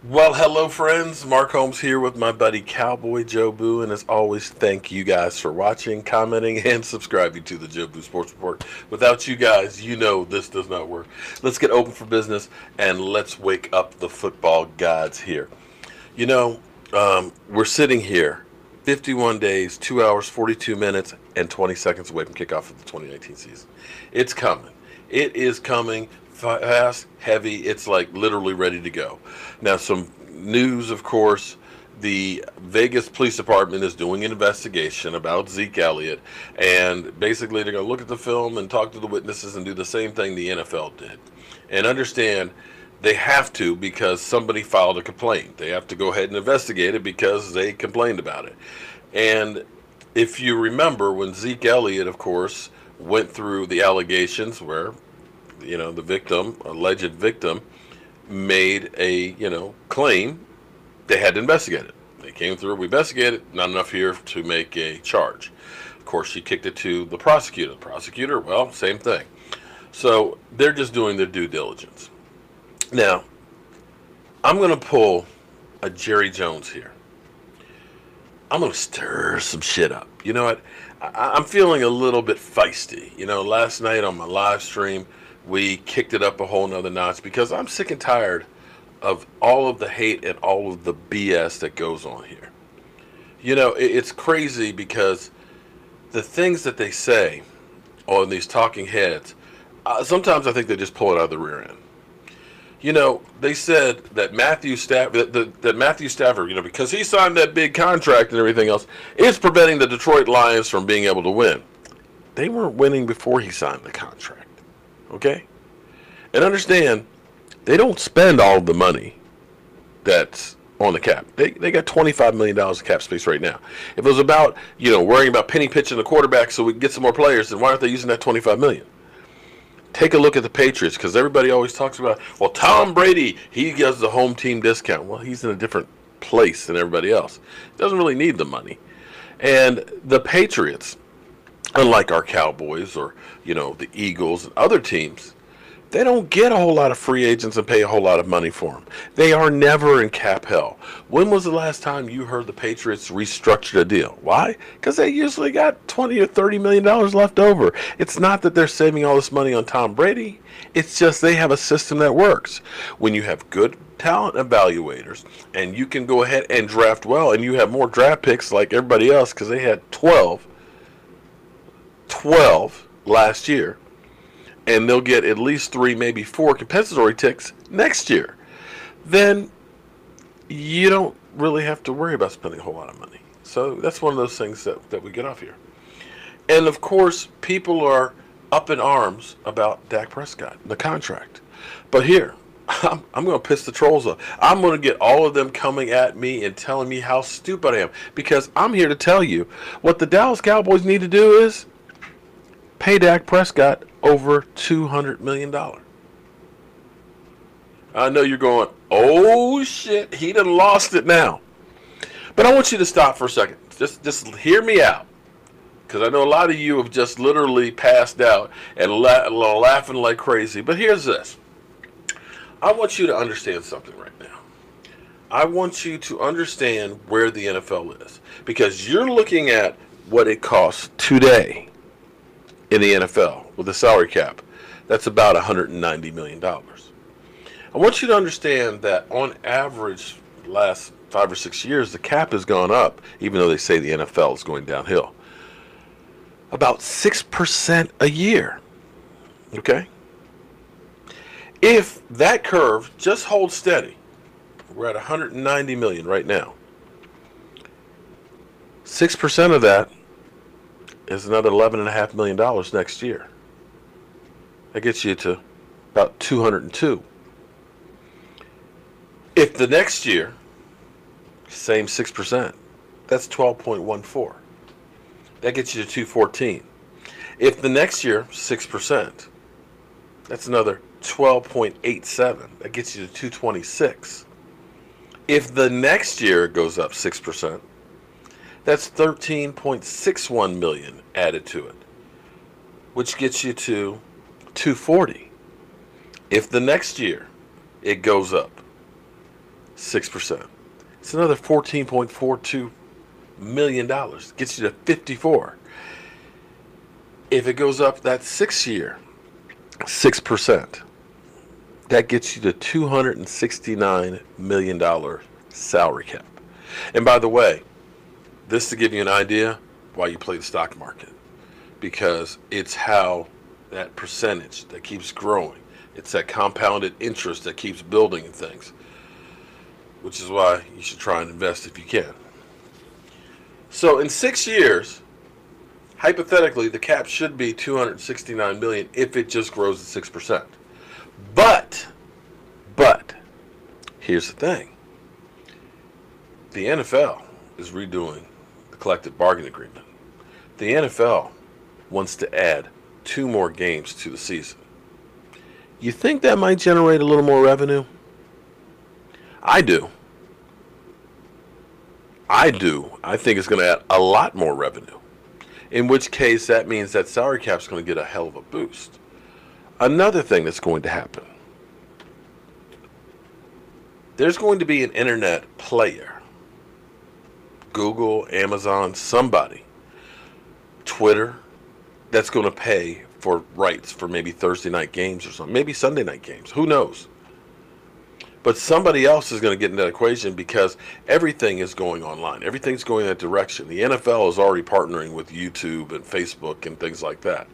Well, hello, friends. Mark Holmes here with my buddy Cowboy Joe Boo, and as always, thank you guys for watching, commenting, and subscribing to the Joe Boo Sports Report. Without you guys, you know this does not work. Let's get open for business and let's wake up the football gods here. You know, we're sitting here 51 days, 2 hours, 42 minutes, and 20 seconds away from kickoff of the 2019 season. It's coming. It is coming fast, heavy. It's like literally ready to go. Now, some news, of course. The Vegas Police Department is doing an investigation about Zeke Elliott, and basically they're going to look at the film and talk to the witnesses and do the same thing the NFL did. And understand they have to because somebody filed a complaint. They have to go ahead and investigate it because they complained about it. And if you remember when Zeke Elliott, of course, went through the allegations where, the victim, alleged victim, made a, claim, they had to investigate it. They came through, we investigated, not enough here to make a charge. Of course, she kicked it to the prosecutor. The prosecutor, well, same thing. So they're just doing their due diligence. Now, I'm going to pull a Jerry Jones here. I'm going to stir some shit up. You know what? I'm feeling a little bit feisty. Last night on my live stream, we kicked it up a whole nother notch because I'm sick and tired of all of the hate and all of the BS that goes on here. It's crazy because the things that they say on these talking heads, sometimes I think they just pull it out of the rear end. They said that Matthew Stafford, because he signed that big contract and everything else, is preventing the Detroit Lions from being able to win. They weren't winning before he signed the contract. Okay? And understand, they don't spend all of the money that's on the cap. They got $25 million of cap space right now. If it was about, worrying about penny pitching the quarterback so we can get some more players, then why aren't they using that $25 million? Take a look at the Patriots, because everybody always talks about, well, Tom Brady, he gets the home team discount. Well, he's in a different place than everybody else. He doesn't really need the money. And the Patriots, unlike our Cowboys or, the Eagles and other teams, they don't get a whole lot of free agents and pay a whole lot of money for them. They are never in cap hell. When was the last time you heard the Patriots restructured a deal? Why? Because they usually got $20 or $30 million left over. It's not that they're saving all this money on Tom Brady. It's just they have a system that works. When you have good talent evaluators and you can go ahead and draft well and you have more draft picks like everybody else because they had 12 last year, and they'll get at least 3, maybe 4 compensatory ticks next year, then you don't really have to worry about spending a whole lot of money. So that's one of those things that we get off here. And of course, people are up in arms about Dak Prescott, the contract. But here, I'm going to piss the trolls off. I'm going to get all of them coming at me and telling me how stupid I am. Because I'm here to tell you what the Dallas Cowboys need to do is pay Dak Prescott over $200 million. I know you're going, oh shit, he done lost it now. But I want you to stop for a second. Just hear me out. Because I know a lot of you have just literally passed out and laughing like crazy. But here's this. I want you to understand something right now. I want you to understand where the NFL is. Because you're looking at what it costs today in the NFL with the salary cap. That's about $190 million. I want you to understand that on average, last 5 or 6 years, the cap has gone up, even though they say the NFL is going downhill. About 6% a year. Okay? If that curve just holds steady, we're at $190 million right now. 6% of that is another $11.5 million next year. That gets you to about 202. If the next year, same 6%, that's 12.14. That gets you to 214. If the next year, 6%, that's another 12.87. That gets you to 226. If the next year goes up 6%, that's 13.61 million added to it, which gets you to 240. If the next year it goes up 6%. It's another $14.42 million. Gets you to 54. If it goes up that 6 year, 6%, that gets you to $269 million salary cap. And by the way, this to give you an idea why you play the stock market, because it's how that percentage that keeps growing. It's that compounded interest that keeps building in things, which is why you should try and invest if you can. So in 6 years, hypothetically, the cap should be $269 million if it just grows at 6%. But, here's the thing. The NFL is redoing the collective bargaining agreement. The NFL wants to add 2 more games to the season. You think that might generate a little more revenue? I do. I think it's going to add a lot more revenue. In which case, that means that salary cap's going to get a hell of a boost. Another thing that's going to happen. There's going to be an internet player. Google, Amazon, somebody. Twitter, that's going to pay for rights for maybe Thursday night games or something. Maybe Sunday night games. Who knows? But somebody else is going to get in that equation because everything is going online. Everything's going that direction. The NFL is already partnering with YouTube and Facebook and things like that.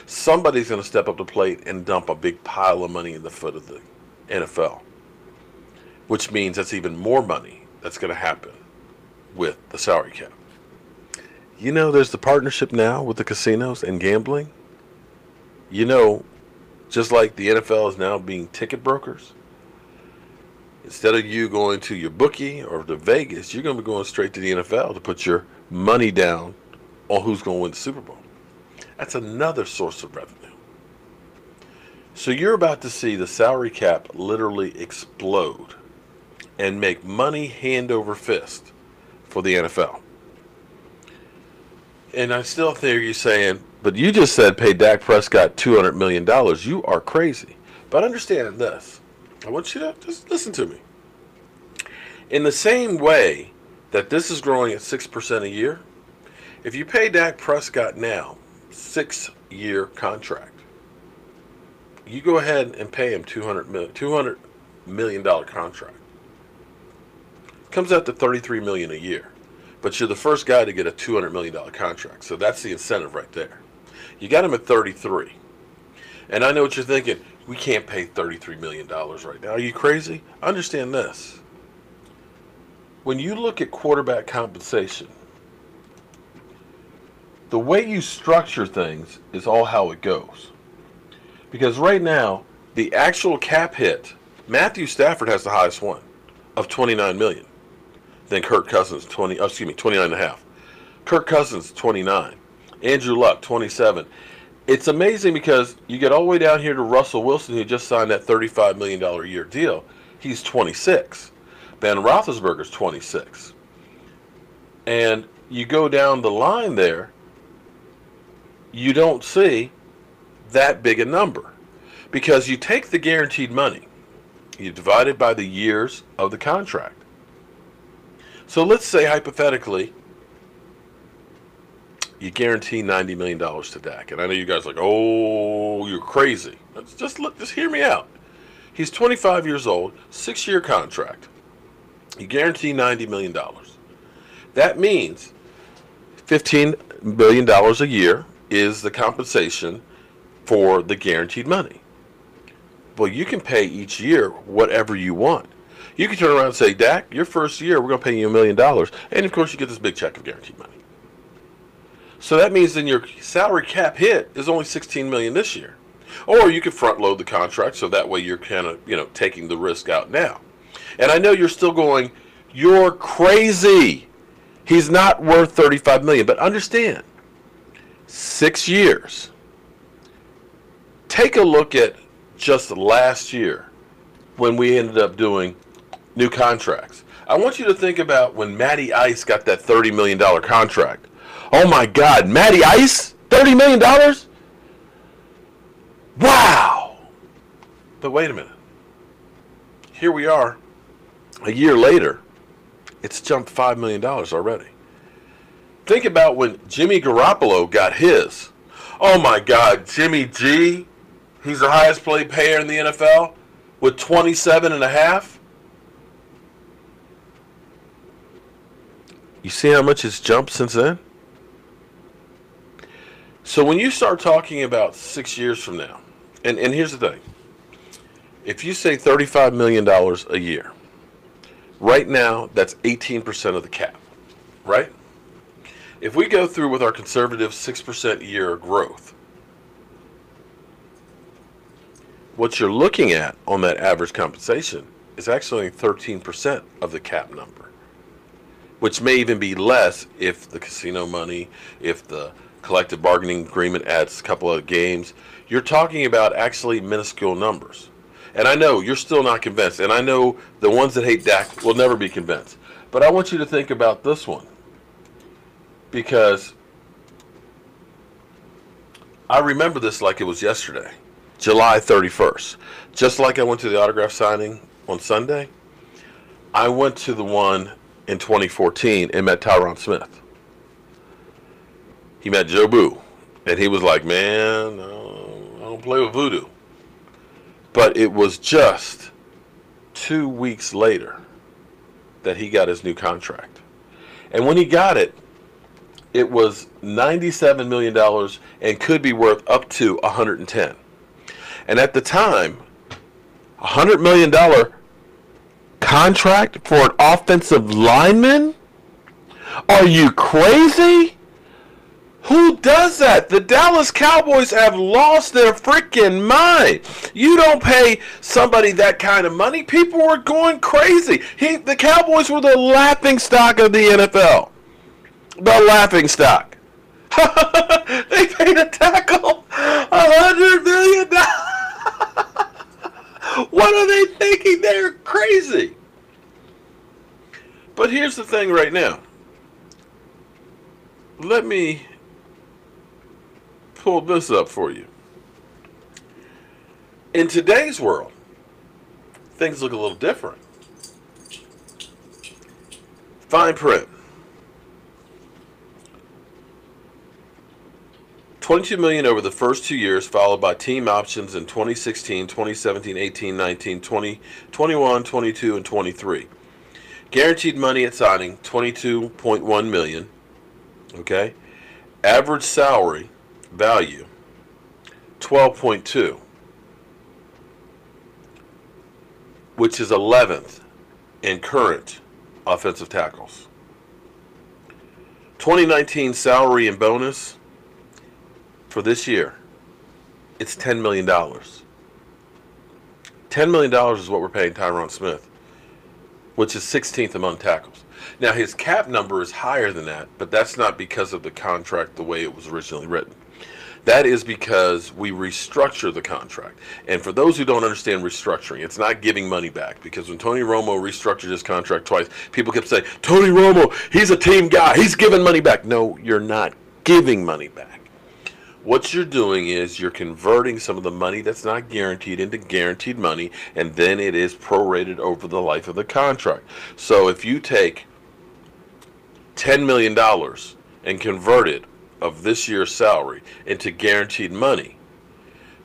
Somebody's going to step up to the plate and dump a big pile of money in the foot of the NFL, which means that's even more money that's going to happen with the salary cap. You know, there's the partnership now with the casinos and gambling. You know, just like the NFL is now being ticket brokers. Instead of you going to your bookie or to Vegas, you're going to be going straight to the NFL to put your money down on who's going to win the Super Bowl. That's another source of revenue. So you're about to see the salary cap literally explode and make money hand over fist for the NFL. And I still hear you saying, but you just said pay Dak Prescott $200 million. You are crazy. But understand this. I want you to just listen to me. In the same way that this is growing at 6% a year, if you pay Dak Prescott now, 6-year contract, you go ahead and pay him $200 million contract. Comes out to $33 million a year. But you're the first guy to get a $200 million contract. So that's the incentive right there. You got him at 33. And I know what you're thinking. We can't pay $33 million right now. Are you crazy? Understand this. When you look at quarterback compensation, the way you structure things is all how it goes. Because right now, the actual cap hit, Matthew Stafford has the highest one of $29 million. Then Kirk Cousins, 29.5. Kirk Cousins, 29. Andrew Luck, 27. It's amazing because you get all the way down here to Russell Wilson, who just signed that $35 million a year deal. He's 26. Ben Roethlisberger's 26. And you go down the line there, you don't see that big a number. Because you take the guaranteed money, you divide it by the years of the contract. So let's say, hypothetically, you guarantee $90 million to Dak. And I know you guys are like, oh, you're crazy. Just hear me out. He's 25 years old, 6-year contract. You guarantee $90 million. That means $15 billion a year is the compensation for the guaranteed money. Well, you can pay each year whatever you want. You can turn around and say, Dak, your first year, we're going to pay you $1 million. And, of course, you get this big check of guaranteed money. So that means then your salary cap hit is only $16 million this year. Or you could front load the contract so that way you're kind of, taking the risk out now. And I know you're still going, you're crazy. He's not worth $35 million. But understand, 6 years. Take a look at just last year when we ended up doing new contracts. I want you to think about when Matty Ice got that $30 million contract. Oh my God, Matty Ice? $30 million? Wow! But wait a minute. Here we are, A year later, it's jumped $5 million already. Think about when Jimmy Garoppolo got his. Oh my God, Jimmy G, he's the highest paid player in the NFL with 27 and a half. You see how much it's jumped since then? So when you start talking about 6 years from now, and here's the thing. If you say $35 million a year, right now that's 18% of the cap, right? If we go through with our conservative 6% a year growth, what you're looking at on that average compensation is actually 13% of the cap number, which may even be less if the casino money, if the collective bargaining agreement adds a couple of games. You're talking about actually minuscule numbers. And I know you're still not convinced, and I know the ones that hate Dak will never be convinced. But I want you to think about this one, because I remember this like it was yesterday, July 31st. Just like I went to the autograph signing on Sunday, I went to the one in 2014 and met Tyron Smith. He met Joe Boo, and he was like, man, I don't play with voodoo. But it was just 2 weeks later that he got his new contract. And when he got it, it was $97 million and could be worth up to $110. And at the time, $100 million contract for an offensive lineman? Are you crazy? Who does that? The Dallas Cowboys have lost their freaking mind. You don't pay somebody that kind of money. People were going crazy. The Cowboys were the laughing stock of the NFL. The laughing stock. They paid a tackle $100 million. What are they thinking? They're crazy. But here's the thing right now. Let me pull this up for you. In today's world, things look a little different. Fine print. $22 million over the first 2 years, followed by team options in 2016, 2017, 18, 19, 20, 21, 22, and 23. Guaranteed money at signing, $22.1 million. Okay. Average salary value, 12.2, which is 11th in current offensive tackles. 2019 salary and bonus for this year, it's $10 million. $10 million is what we're paying Tyron Smith, which is 16th among tackles. Now, his cap number is higher than that, but that's not because of the contract the way it was originally written. That is because we restructure the contract. And for those who don't understand restructuring, it's not giving money back. Because when Tony Romo restructured his contract twice, people kept saying, Tony Romo, he's a team guy. He's giving money back. No, you're not giving money back. What you're doing is you're converting some of the money that's not guaranteed into guaranteed money, and then it is prorated over the life of the contract. So if you take $10 million and convert it of this year's salary into guaranteed money,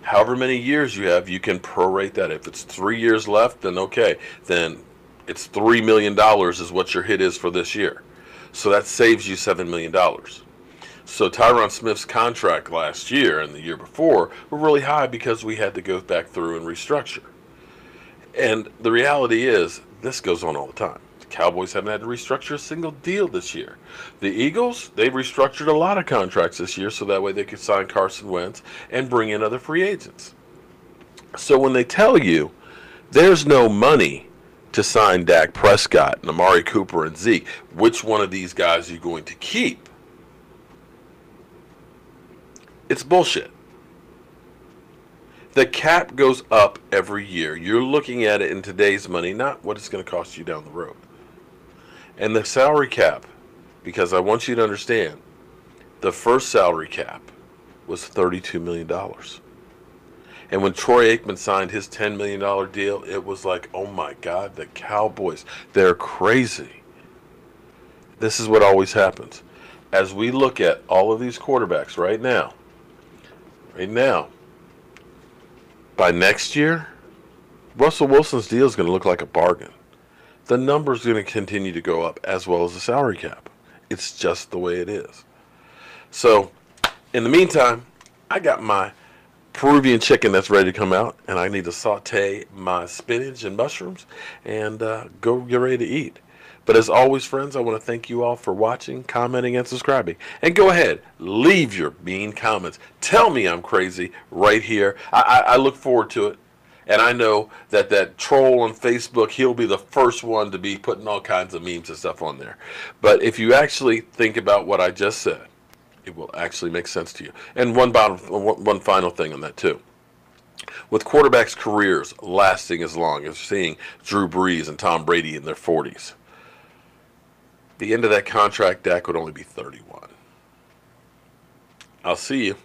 however many years you have, you can prorate that. If it's 3 years left, then okay, then it's $3 million is what your hit is for this year. So that saves you $7 million. So Tyron Smith's contract last year and the year before were really high because we had to go back through and restructure. And the reality is, this goes on all the time. The Cowboys haven't had to restructure a single deal this year. The Eagles, they've restructured a lot of contracts this year so that way they could sign Carson Wentz and bring in other free agents. So when they tell you there's no money to sign Dak Prescott and Amari Cooper and Zeke, which one of these guys are you going to keep? It's bullshit. The cap goes up every year. You're looking at it in today's money, not what it's going to cost you down the road. And the salary cap, because I want you to understand, the first salary cap was $32 million. And when Troy Aikman signed his $10 million deal, it was like, oh my God, the Cowboys, they're crazy. This is what always happens. As we look at all of these quarterbacks right now, by next year, Russell Wilson's deal is going to look like a bargain. The number's going to continue to go up as well as the salary cap. It's just the way it is. So, in the meantime, I got my Peruvian chicken that's ready to come out, and I need to saute my spinach and mushrooms and go get ready to eat. But as always, friends, I want to thank you all for watching, commenting, and subscribing. And go ahead, leave your mean comments. Tell me I'm crazy right here. I look forward to it. And I know that troll on Facebook, he'll be the first one to be putting all kinds of memes and stuff on there. But if you actually think about what I just said, it will actually make sense to you. And one final thing on that too. With quarterbacks' careers lasting as long as seeing Drew Brees and Tom Brady in their 40s, the end of that contract, Dak would only be 31. I'll see you.